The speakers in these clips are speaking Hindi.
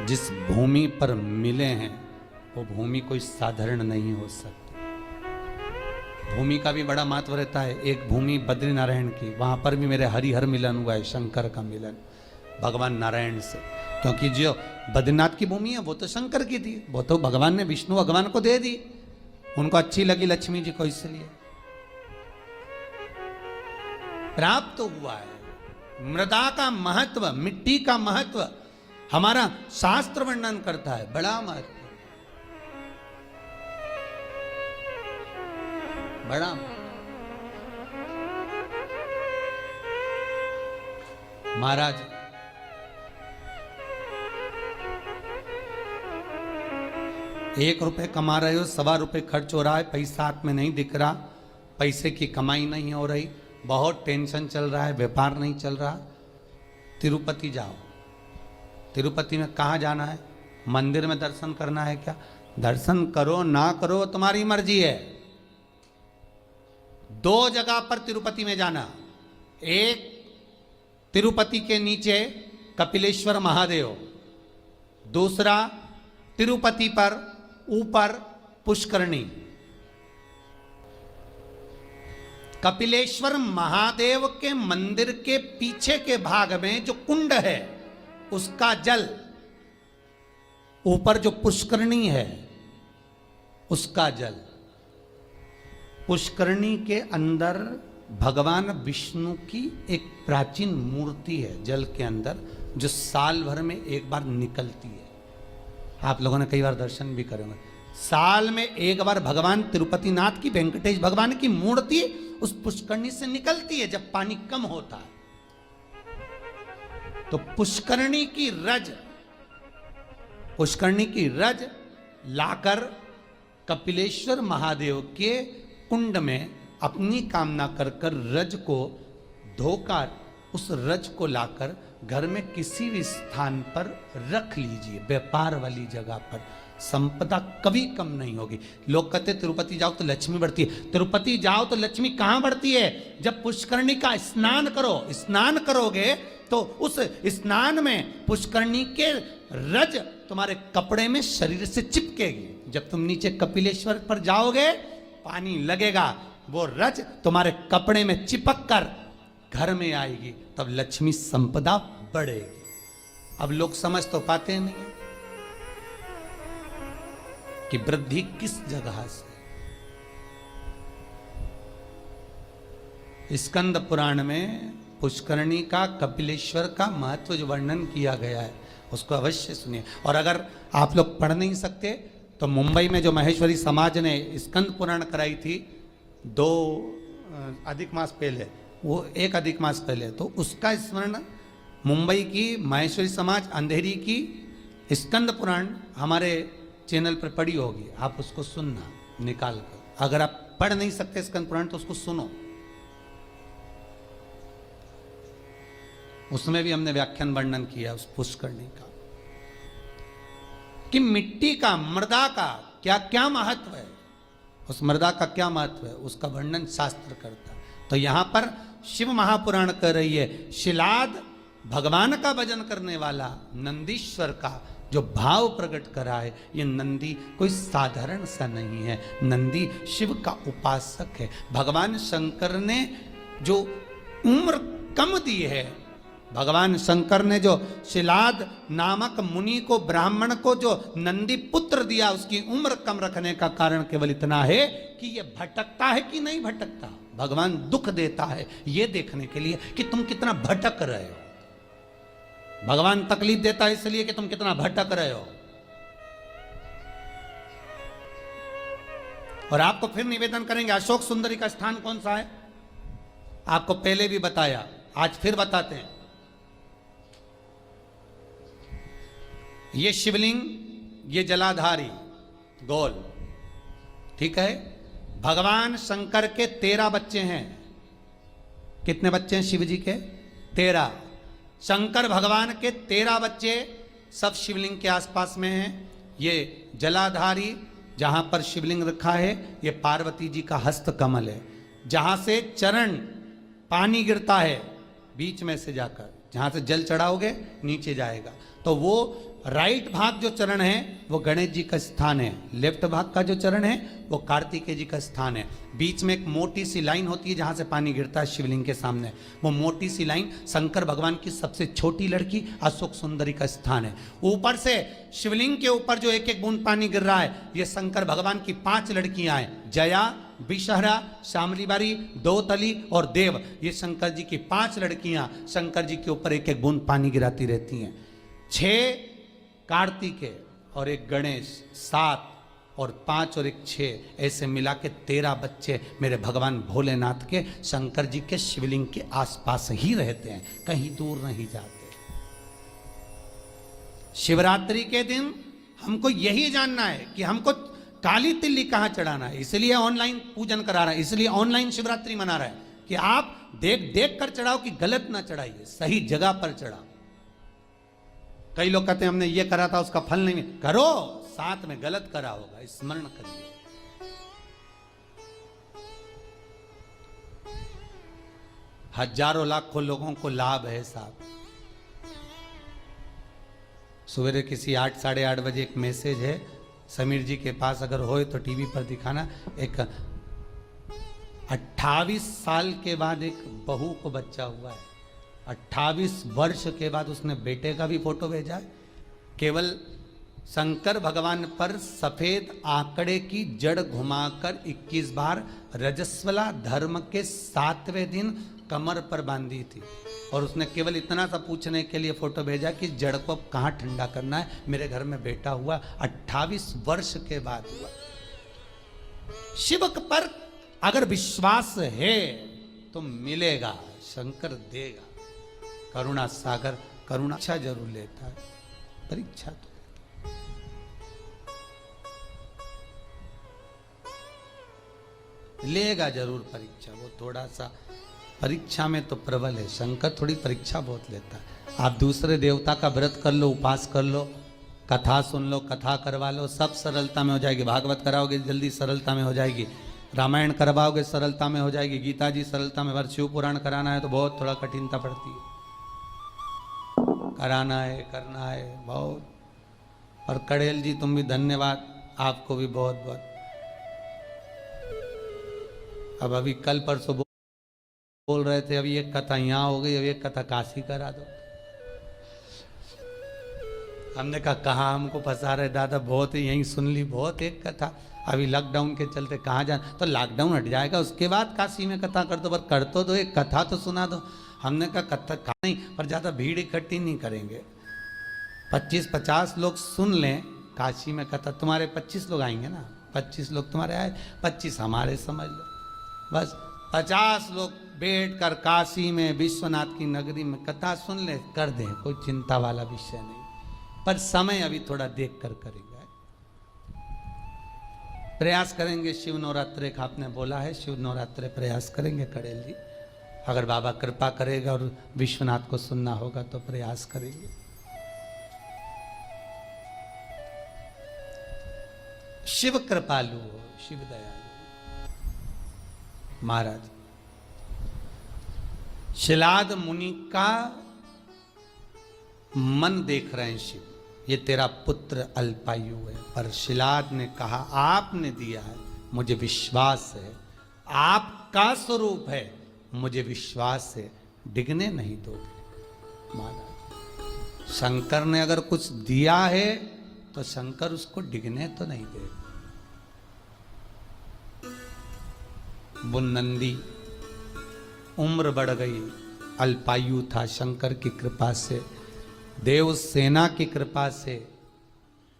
जिस भूमि पर मिले हैं वो भूमि कोई साधारण नहीं हो सकती। भूमि का भी बड़ा महत्व रहता है। एक भूमि बद्रीनारायण की, वहां पर भी मेरे हरिहर मिलन हुआ है, शंकर का मिलन भगवान नारायण से। क्योंकि जो बद्रीनाथ की भूमि है वो तो शंकर की थी, वो तो भगवान ने विष्णु भगवान को दे दी, उनको अच्छी लगी लक्ष्मी जी को, इसलिए प्राप्त हुआ है। मृदा का महत्व, मिट्टी का महत्व हमारा शास्त्र वर्णन करता है, बड़ा महत्व, बड़ा महाराज ₹1 कमा रहे हो, ₹1.25 खर्च हो रहा है, पैसा हाथ में नहीं दिख रहा, पैसे की कमाई नहीं हो रही, बहुत टेंशन चल रहा है, व्यापार नहीं चल रहा, तिरुपति जाओ। तिरुपति में कहाँ जाना है? मंदिर में दर्शन करना है क्या? दर्शन करो ना करो तुम्हारी मर्जी है। 2 जगह पर तिरुपति में जाना, एक तिरुपति के नीचे कपिलेश्वर महादेव, दूसरा तिरुपति पर ऊपर पुष्करणी। कपिलेश्वर महादेव के मंदिर के पीछे के भाग में जो कुंड है उसका जल, ऊपर जो पुष्करणी है उसका जल। पुष्करणी के अंदर भगवान विष्णु की एक प्राचीन मूर्ति है जल के अंदर, जो साल भर में एक बार निकलती है। आप लोगों ने कई बार दर्शन भी करे होंगे। साल में एक बार भगवान तिरुपति नाथ की, वेंकटेश भगवान की मूर्ति उस पुष्करणी से निकलती है जब पानी कम होता है। तो पुष्करणी की रज लाकर कपिलेश्वर महादेव के कुंड में अपनी कामना कर कर रज को धोकर, उस रज को लाकर घर में किसी भी स्थान पर रख लीजिए, व्यापार वाली जगह पर। संपदा कभी कम नहीं होगी। लोग कहते तिरुपति जाओ तो लक्ष्मी बढ़ती है। तिरुपति जाओ तो लक्ष्मी कहां बढ़ती है? जब पुष्करणी का स्नान करो। स्नान करोगे तो उस स्नान में पुष्करणी के रज तुम्हारे कपड़े में शरीर से चिपकेगी। जब तुम नीचे कपिलेश्वर पर जाओगे, पानी लगेगा, वो रज तुम्हारे कपड़े में चिपक कर घर में आएगी, तब लक्ष्मी संपदा बढ़ेगी। अब लोग समझ तो पाते नहीं कि वृद्धि किस जगह से। स्कंद पुराण में पुष्करणी का, कपिलेश्वर का महत्व जो वर्णन किया गया है उसको अवश्य सुनिए। और अगर आप लोग पढ़ नहीं सकते तो मुंबई में जो महेश्वरी समाज ने स्कंद पुराण कराई थी 2 अधिक मास पहले, वो 1 अधिक मास पहले, तो उसका स्मरण मुंबई की महेश्वरी समाज अंधेरी की स्कंद पुराण हमारे चैनल पर पड़ी होगी, आप उसको सुनना निकाल कर। अगर आप पढ़ नहीं सकते स्कंद पुराण तो उसको सुनो, उसमें भी हमने व्याख्यान वर्णन किया उस पुष्करणी का, कि मिट्टी का, मृदा का क्या क्या महत्व है, उस मृदा का क्या महत्व है, उसका वर्णन शास्त्र करता है। तो यहां पर शिव महापुराण कह रही है, शिलाद भगवान का भजन करने वाला नंदीश्वर का जो भाव प्रकट करा है, ये नंदी कोई साधारण सा नहीं है, नंदी शिव का उपासक है। भगवान शंकर ने जो उम्र कम दी है, भगवान शंकर ने जो शिलाद नामक मुनि को, ब्राह्मण को जो नंदी पुत्र दिया, उसकी उम्र कम रखने का कारण केवल इतना है कि ये भटकता है कि नहीं भटकता। भगवान दुख देता है ये देखने के लिए कि तुम कितना भटक रहे हो। भगवान तकलीफ देता है इसलिए कि तुम कितना भटक रहे हो। और आपको फिर निवेदन करेंगे, अशोक सुंदरी का स्थान कौन सा है? आपको पहले भी बताया, आज फिर बताते हैं। ये शिवलिंग, ये जलाधारी गोल, ठीक है। भगवान शंकर के 13 बच्चे हैं। कितने बच्चे हैं शिव जी के? 13। शंकर भगवान के 13 बच्चे सब शिवलिंग के आसपास में हैं। ये जलाधारी जहां पर शिवलिंग रखा है, ये पार्वती जी का हस्त कमल है। जहां से चरण पानी गिरता है बीच में से जाकर, जहां से जल चढ़ाओगे नीचे जाएगा, तो वो राइट भाग जो चरण है वो गणेश जी का स्थान है, लेफ्ट भाग का जो चरण है वो कार्तिकेय जी का स्थान है। बीच में एक मोटी सी लाइन होती है जहां से पानी गिरता है शिवलिंग के सामने, वो मोटी सी लाइन शंकर भगवान की सबसे छोटी लड़की अशोक सुंदरी का स्थान है। ऊपर से शिवलिंग के ऊपर जो एक एक बूंद पानी गिर रहा है ये शंकर भगवान की 5 लड़कियां हैं, जया, विषहरा, शामलीबारी, दोतली और देव। ये शंकर जी की 5 लड़कियां शंकर जी के ऊपर एक एक बूंद पानी गिराती रहती हैं। 6 कार्तिकेय और एक गणेश, 7 और 5 और एक 6, ऐसे मिला के 13 बच्चे मेरे भगवान भोलेनाथ के शंकर जी के शिवलिंग के आसपास ही रहते हैं, कहीं दूर नहीं जाते। शिवरात्रि के दिन हमको यही जानना है कि हमको काली तिल्ली कहां चढ़ाना है, इसलिए ऑनलाइन पूजन करा रहा है, इसलिए ऑनलाइन शिवरात्रि मना रहा है कि आप देख देख कर चढ़ाओ कि गलत ना चढ़ाइए, सही जगह पर चढ़ाओ। कई लोग कहते हैं हमने ये करा था उसका फल नहीं, करो, साथ में गलत करा होगा, स्मरण करिए। हजारों लाखों लोगों को लाभ है साहब। सवेरे किसी 8 साढ़े 8 बजे एक मैसेज है, समीर जी के पास अगर होए तो टीवी पर दिखाना, एक 28 साल के बाद एक बहू को बच्चा हुआ है, 28 वर्ष के बाद उसने बेटे का भी फोटो भेजा है। केवल शंकर भगवान पर सफेद आंकड़े की जड़ घुमाकर 21 बार रजस्वला धर्म के 7वें दिन कमर पर बांधी थी, और उसने केवल इतना सा पूछने के लिए फोटो भेजा कि जड़ को कहाँ ठंडा करना है, मेरे घर में बेटा हुआ, 28 वर्ष के बाद हुआ। शिव पर अगर विश्वास है तो मिलेगा, शंकर देगा। करुणा सागर करुणा अच्छा जरूर लेता है, परीक्षा तो लेगा जरूर परीक्षा। वो थोड़ा सा परीक्षा में तो प्रबल है, शंकर थोड़ी परीक्षा बहुत लेता है। आप दूसरे देवता का व्रत कर लो, उपास कर लो, कथा सुन लो, कथा करवा लो, सब सरलता में हो जाएगी। भागवत कराओगे जल्दी सरलता में हो जाएगी, रामायण करवाओगे सरलता में हो जाएगी, गीता जी सरलता में। पर शिव पुराण कराना है तो बहुत थोड़ा कठिनता पड़ती है, कराना है, करना है बहुत। और कड़ेल जी तुम भी धन्यवाद, आपको भी बहुत बहुत। अब अभी कल परसों बोल रहे थे अभी एक कथा यहाँ हो गई, अभी एक कथा काशी करा दो। हमने कहा कहाँ हमको फंसा रहे दादा, बहुत यहीं सुन ली, बहुत एक कथा। अभी लॉकडाउन के चलते कहाँ जाना, तो लॉकडाउन हट जाएगा उसके बाद काशी में कथा कर दो, पर कर तो दो, एक कथा तो सुना दो। हमने कहा कथा कहा नहीं, पर ज़्यादा भीड़ इकट्ठी नहीं करेंगे, 25-50 लोग सुन लें काशी में कथा। तुम्हारे 25 लोग आएंगे ना, 25 लोग तुम्हारे आए, 25 हमारे समझ लो, बस 50 लोग बैठ कर काशी में विश्वनाथ की नगरी में कथा सुन ले, कर दें, कोई चिंता वाला विषय नहीं। पर समय अभी थोड़ा देख कर करेंगे, प्रयास करेंगे। शिव नवरात्रे का आपने बोला है, शिव नवरात्रे प्रयास करेंगे कड़ेल जी, अगर बाबा कृपा करेगा और विश्वनाथ को सुनना होगा तो प्रयास करेंगे। शिव कृपालु हो, शिव दयालु। महाराज शिलाद मुनि का मन देख रहे हैं शिव, ये तेरा पुत्र अल्पायु है, पर शिलाद ने कहा आपने दिया है, मुझे विश्वास है, आपका स्वरूप है, मुझे विश्वास है, डिगने नहीं दोगे। महाराज शंकर ने अगर कुछ दिया है तो शंकर उसको डिगने तो नहीं देगा। वो नंदी उम्र बढ़ गई, अल्पायु था, शंकर की कृपा से, देव सेना की कृपा से,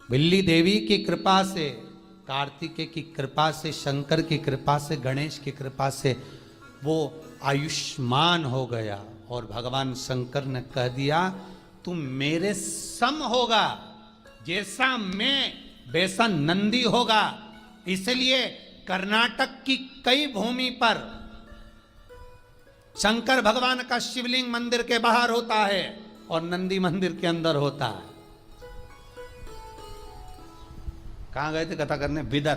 बिल्ली देवी की कृपा से, कार्तिकेय की कृपा से, शंकर की कृपा से, गणेश की कृपा से वो आयुष्मान हो गया। और भगवान शंकर ने कह दिया तू मेरे सम होगा, जैसा मैं वैसा नंदी होगा। इसलिए कर्नाटक की कई भूमि पर शंकर भगवान का शिवलिंग मंदिर के बाहर होता है और नंदी मंदिर के अंदर होता है। कहां गए थे कथा करने? बिदर,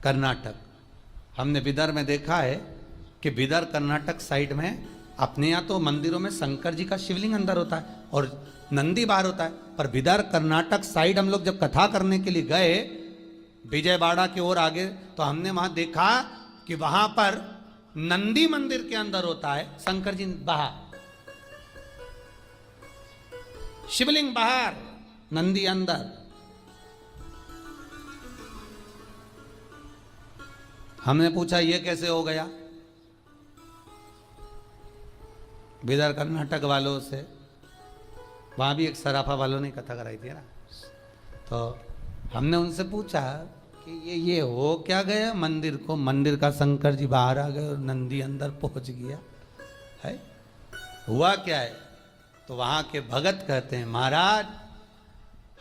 कर्नाटक। हमने बिदर में देखा है कि बिदर कर्नाटक साइड में अपने यहाँ तो मंदिरों में शंकर जी का शिवलिंग अंदर होता है और नंदी बाहर होता है, पर विदर्भ कर्नाटक साइड हम लोग जब कथा करने के लिए गए विजयवाड़ा की ओर आगे, तो हमने वहां देखा कि वहां पर नंदी मंदिर के अंदर होता है, शंकर जी बाहर, शिवलिंग बाहर, नंदी अंदर। हमने पूछा ये कैसे हो गया विदर्भ कर्नाटक वालों से, वहां भी एक सराफा वालों ने कथा कराई थी ना, तो हमने उनसे पूछा कि ये हो क्या गया मंदिर को, मंदिर का शंकर जी बाहर आ गए और नंदी अंदर पहुंच गया है, हुआ क्या है? तो वहां के भगत कहते हैं महाराज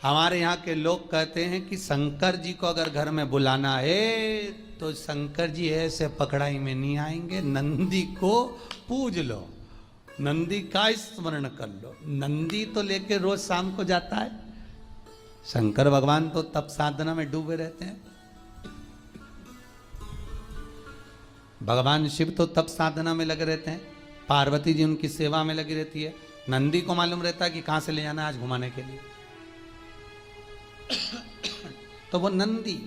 हमारे यहाँ के लोग कहते हैं कि शंकर जी को अगर घर में बुलाना है तो शंकर जी ऐसे पकड़ाई में नहीं आएंगे, नंदी को पूज लो, नंदी का स्मरण कर लो। नंदी तो लेके रोज शाम को जाता है, शंकर भगवान तो तप साधना में डूबे रहते हैं, भगवान शिव तो तप साधना में लगे रहते हैं, पार्वती जी उनकी सेवा में लगी रहती है, नंदी को मालूम रहता है कि कहां से ले जाना है आज घुमाने के लिए। तो वो नंदी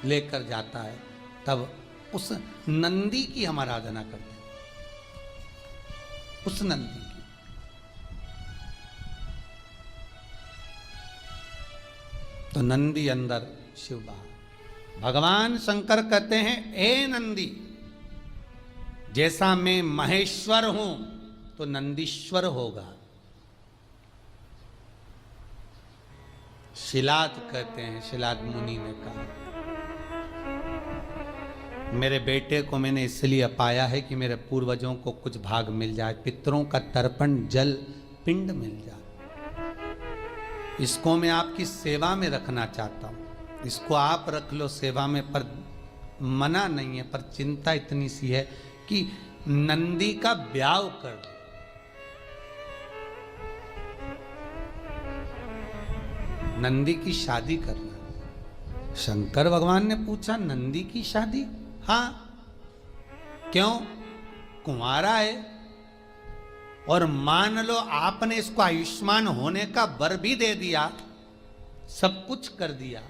लेकर जाता है, तब उस नंदी की हम आराधना करते हैं, उस नंदी की। तो नंदी अंदर शिव बाहर। भगवान शंकर कहते हैं ए नंदी, जैसा मैं महेश्वर हूं तो नंदीश्वर होगा। शिलाद कहते हैं, शिलाद मुनि ने कहा मेरे बेटे को मैंने इसलिए पाया है कि मेरे पूर्वजों को कुछ भाग मिल जाए, पितरों का तर्पण जल पिंड मिल जाए, इसको मैं आपकी सेवा में रखना चाहता हूं, इसको आप रख लो सेवा में, पर मना नहीं है, पर चिंता इतनी सी है कि नंदी का ब्याह कर दो। नंदी की शादी करना। शंकर भगवान ने पूछा नंदी की शादी? हाँ, क्यों? कुंवारा है और मान लो आपने इसको आयुष्मान होने का वर भी दे दिया, सब कुछ कर दिया,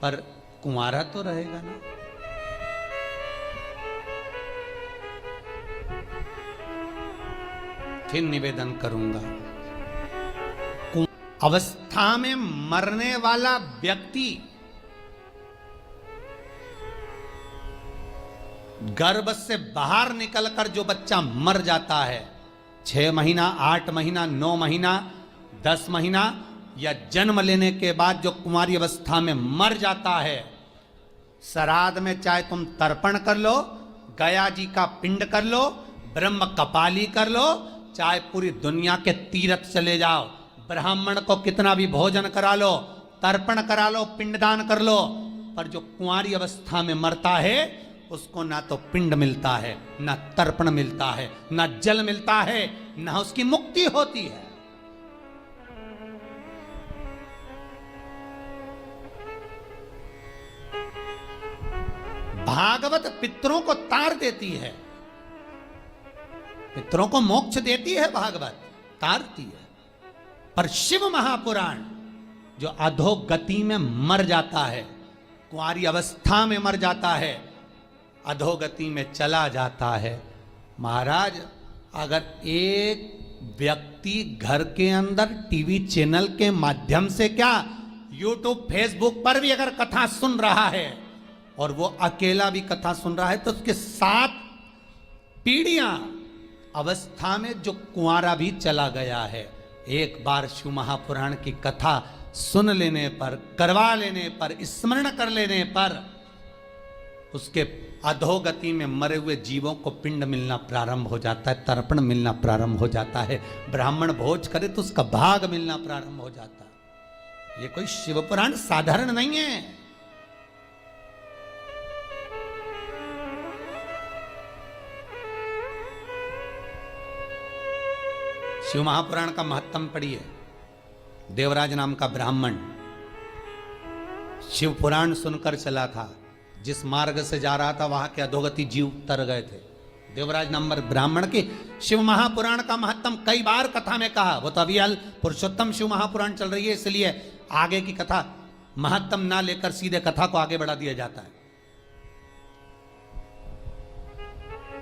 पर कुंवारा तो रहेगा ना। फिर निवेदन करूंगा, अवस्था में मरने वाला व्यक्ति गर्भ से बाहर निकलकर जो बच्चा मर जाता है, 6 महीना, 8 महीना, 9 महीना, 10 महीना या जन्म लेने के बाद जो कुंवारी अवस्था में मर जाता है, श्राद्ध में चाहे तुम तर्पण कर लो, गया जी का पिंड कर लो, ब्रह्म कपाली कर लो, चाहे पूरी दुनिया के तीर्थ चले जाओ, ब्राह्मण को कितना भी भोजन करा लो, तर्पण करा लो, पिंडदान कर लो, पर जो कुंवारी अवस्था में मरता है उसको ना तो पिंड मिलता है, ना तर्पण मिलता है, ना जल मिलता है, ना उसकी मुक्ति होती है। भागवत पितरों को तार देती है, पितरों को मोक्ष देती है, भागवत तारती है, पर शिव महापुराण जो अधोगति में मर जाता है, कुंवारी अवस्था में मर जाता है, अधोगति में चला जाता है। महाराज अगर एक व्यक्ति घर के अंदर टीवी चैनल के माध्यम से क्या यूट्यूब फेसबुक पर भी अगर कथा सुन रहा है और वो अकेला भी कथा सुन रहा है, तो उसके 7 पीढ़ियां अवस्था में जो कुंवारा भी चला गया है, एक बार शिव महापुराण की कथा सुन लेने पर, करवा लेने पर, स्मरण कर लेने पर उसके अधोगति में मरे हुए जीवों को पिंड मिलना प्रारंभ हो जाता है, तर्पण मिलना प्रारंभ हो जाता है, ब्राह्मण भोज करे तो उसका भाग मिलना प्रारंभ हो जाता है। ये कोई शिव पुराण साधारण नहीं है। शिव महापुराण का महत्तम पढ़िए। देवराज नाम का ब्राह्मण शिव पुराण सुनकर चला था, जिस मार्ग से जा रहा था वहां के अधोगति जीव तर गए थे। देवराज नंबर ब्राह्मण के शिव महापुराण का महत्तम कई बार कथा में कहा। वो तो अभी हाल पुरुषोत्तम शिव महापुराण चल रही है, इसलिए आगे की कथा महत्तम ना लेकर सीधे कथा को आगे बढ़ा दिया जाता है।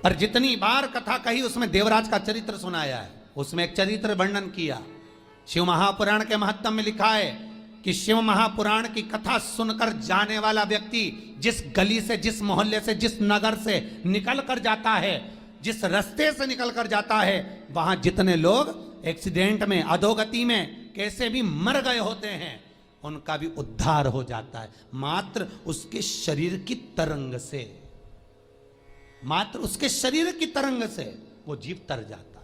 पर जितनी बार कथा कही उसमें देवराज का चरित्र सुनाया है, उसमें एक चरित्र वर्णन किया। शिव महापुराण के महत्तम में लिखा है कि शिव महापुराण की कथा सुनकर जाने वाला व्यक्ति जिस गली से, जिस मोहल्ले से, जिस नगर से निकल कर जाता है, जिस रास्ते से निकल कर जाता है, वहां जितने लोग एक्सीडेंट में, अधोगति में कैसे भी मर गए होते हैं, उनका भी उद्धार हो जाता है। मात्र उसके शरीर की तरंग से, मात्र उसके शरीर की तरंग से वो जीव तर जाता है।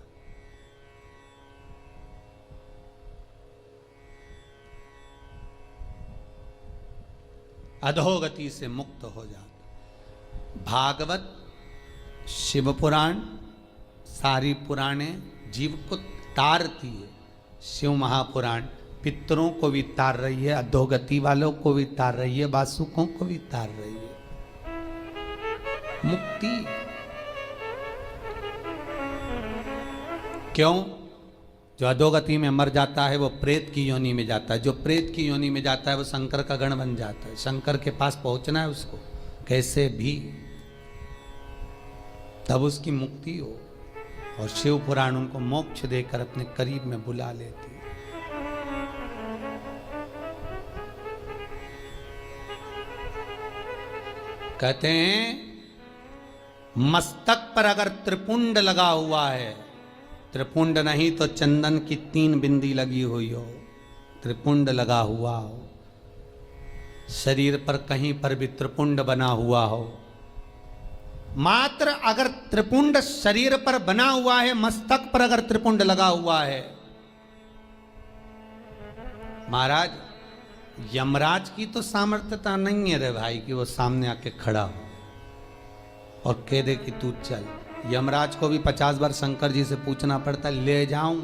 अधोगति से मुक्त हो जाता। भागवत, शिव पुराण, सारी पुराणे जीव को तारती है। शिव महापुराण पितरों को भी तार रही है, अधोगति वालों को भी तार रही है, वासुकों को भी तार रही है। मुक्ति क्यों? जो अधोगति में मर जाता है वो प्रेत की योनि में जाता है। जो प्रेत की योनि में जाता है वो शंकर का गण बन जाता है। शंकर के पास पहुंचना है उसको कैसे भी, तब उसकी मुक्ति हो। और शिव पुराण उनको मोक्ष देकर अपने करीब में बुला लेती है। कहते हैं मस्तक पर अगर त्रिपुंड लगा हुआ है, त्रिपुंड नहीं तो चंदन की 3 बिंदी लगी हुई हो, त्रिपुंड लगा हुआ हो, शरीर पर कहीं पर भी त्रिपुंड बना हुआ हो, मात्र अगर त्रिपुंड शरीर पर बना हुआ है, मस्तक पर अगर त्रिपुंड लगा हुआ है, महाराज यमराज की तो सामर्थ्यता नहीं है रे भाई कि वो सामने आके खड़ा हो और कह दे कि तू चल। यमराज को भी 50 बार शंकर जी से पूछना पड़ता है, ले जाऊं?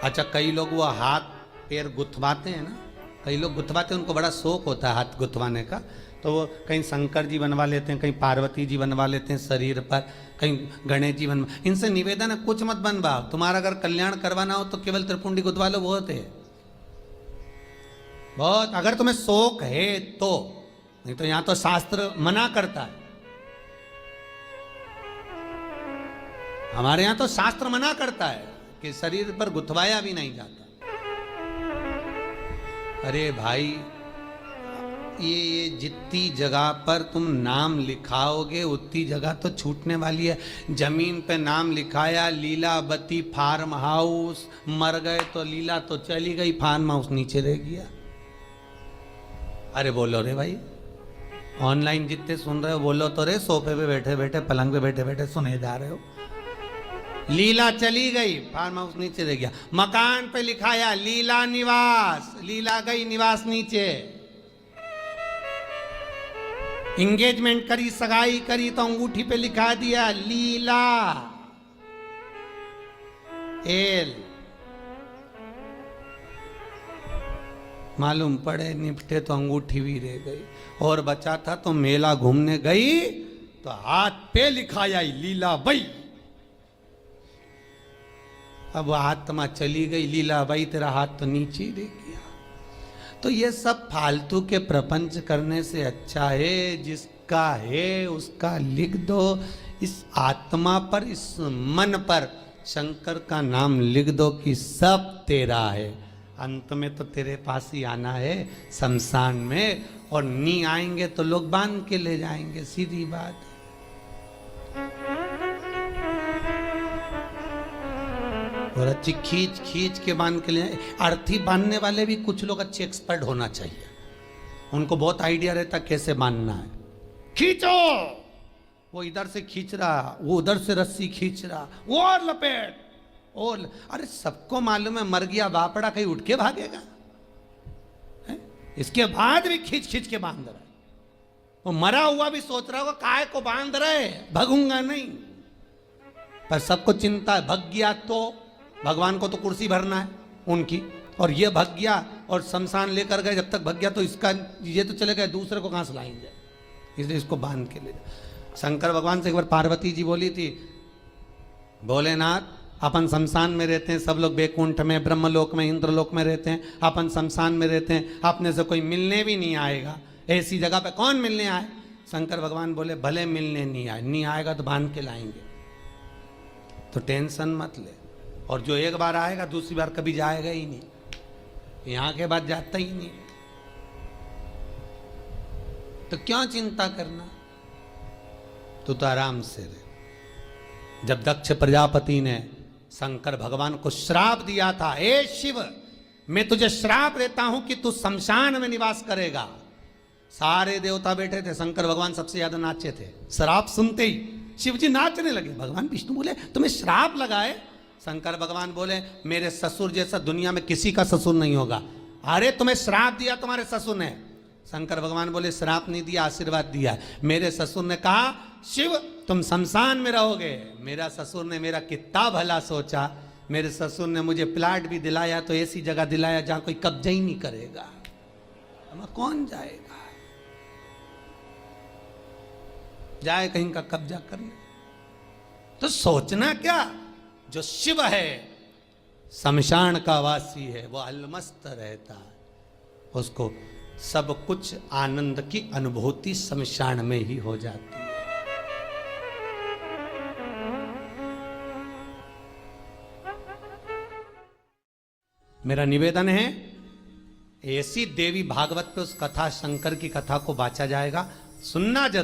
अच्छा, कई लोग वो हाथ पैर गुथवाते हैं ना, कई लोग गुथवाते हैं, उनको बड़ा शौक होता है हाथ गुथवाने का, तो वो कहीं शंकर जी बनवा लेते हैं, कहीं पार्वती जी बनवा लेते हैं शरीर पर, कहीं गणेश जी बनवा। इनसे निवेदन है कुछ मत बनवाओ, तुम्हारा अगर कल्याण करवाना हो तो केवल त्रिपुंडी गुथवा लो, बहुत है, बहुत, अगर तुम्हें शौक है तो। नहीं तो यहां तो शास्त्र मना करता है, हमारे यहां तो शास्त्र मना करता है कि शरीर पर गुथवाया भी नहीं जाता। अरे भाई, ये जितनी जगह पर तुम नाम लिखाओगे उतनी जगह तो छूटने वाली है। जमीन पे नाम लिखाया लीलावती फार्म हाउस, मर गए तो लीला तो चली गई, फार्म हाउस नीचे रह गया। अरे बोलो रे भाई, ऑनलाइन जितने सुन रहे हो बोलो तो रे, सोफे पे बैठे बैठे, पलंग पे बैठे बैठे सुने जा रहे हो। लीला चली गई, फार्म हाउस नीचे रह गया। मकान पे लिखाया लीला निवास, लीला गई, निवास नीचे। इंगेजमेंट करी, सगाई करी तो अंगूठी पे लिखा दिया लीला एल। मालूम पड़े निपटे तो अंगूठी भी रह गई। और बचा था तो मेला घूमने गई तो हाथ पे लिखाया लीला बाई। अब आत्मा चली गई, लीला बाई तेरा हाथ तो नीचे ही रह गया। तो ये सब फालतू के प्रपंच करने से अच्छा है जिसका है उसका लिख दो। इस आत्मा पर, इस मन पर शंकर का नाम लिख दो कि सब तेरा है। अंत में तो तेरे पास ही आना है शमशान में, और नहीं आएंगे तो लोग बांध के ले जाएंगे, सीधी बात। और अच्छी खींच खींच के बांध के लिए, अर्थी बांधने वाले भी कुछ लोग अच्छे एक्सपर्ट होना चाहिए, उनको बहुत आइडिया रहता कैसे बांधना है। खींचो, वो इधर से खींच रहा, वो उधर से रस्सी खींच रहा, वो और लपेट और अरे सबको मालूम है मर गया बापड़ा, कहीं उठ के भागेगा है? इसके बाद भी खींच खींच के बांध रहा है। वो मरा हुआ भी सोच रहा होगा काय को बांध रहे, भगूंगा नहीं। पर सबको चिंता है, भग गया तो भगवान को तो कुर्सी भरना है उनकी, और ये भग गया और शमशान लेकर गए, जब तक भग गया तो इसका ये तो चले गए, दूसरे को कहां से लाएंगे। इसलिए इसको बांध के ले जाओ। शंकर भगवान से एक बार पार्वती जी बोली थी, भोलेनाथ अपन शमशान में रहते हैं, सब लोग बैकुंठ में, ब्रह्मलोक में, इंद्रलोक में रहते हैं, अपन शमशान में रहते हैं, अपने से कोई मिलने भी नहीं आएगा, ऐसी जगह पे कौन मिलने आए? शंकर भगवान बोले भले मिलने नहीं आएगा तो बांध के लाएंगे, तो टेंशन मत ले। और जो एक बार आएगा दूसरी बार कभी जाएगा ही नहीं, यहां के बाद जाता ही नहीं, तो क्यों चिंता करना, तो आराम से रहे। जब दक्ष प्रजापति ने शंकर भगवान को श्राप दिया था, ए शिव मैं तुझे श्राप देता हूं कि तू शमशान में निवास करेगा, सारे देवता बैठे थे, शंकर भगवान सबसे ज्यादा नाचे थे। श्राप सुनते ही शिव जी नाचने लगे। भगवान विष्णु बोले तुम्हें श्राप लगाए? शंकर भगवान बोले मेरे ससुर जैसा दुनिया में किसी का ससुर नहीं होगा। अरे तुम्हें श्राप दिया तुम्हारे ससुर ने? शंकर भगवान बोले श्राप नहीं दिया, आशीर्वाद दिया। मेरे ससुर ने कहा शिव तुम शमशान में रहोगे। मेरा ससुर ने मेरा कितना भला सोचा, मेरे ससुर ने मुझे प्लाट भी दिलाया, तो ऐसी जगह दिलाया जहां कोई कब्जा ही नहीं करेगा, हम कौन जाएगा, जाए कहीं का कब्जा करने। तो सोचना क्या, जो शिव है शमशान का वासी है, वो अलमस्त रहता है, उसको सब कुछ आनंद की अनुभूति शमशान में ही हो जाती है। मेरा निवेदन है ऐसी देवी भागवत पे उस कथा, शंकर की कथा को बांचा जाएगा, सुनना जरूर।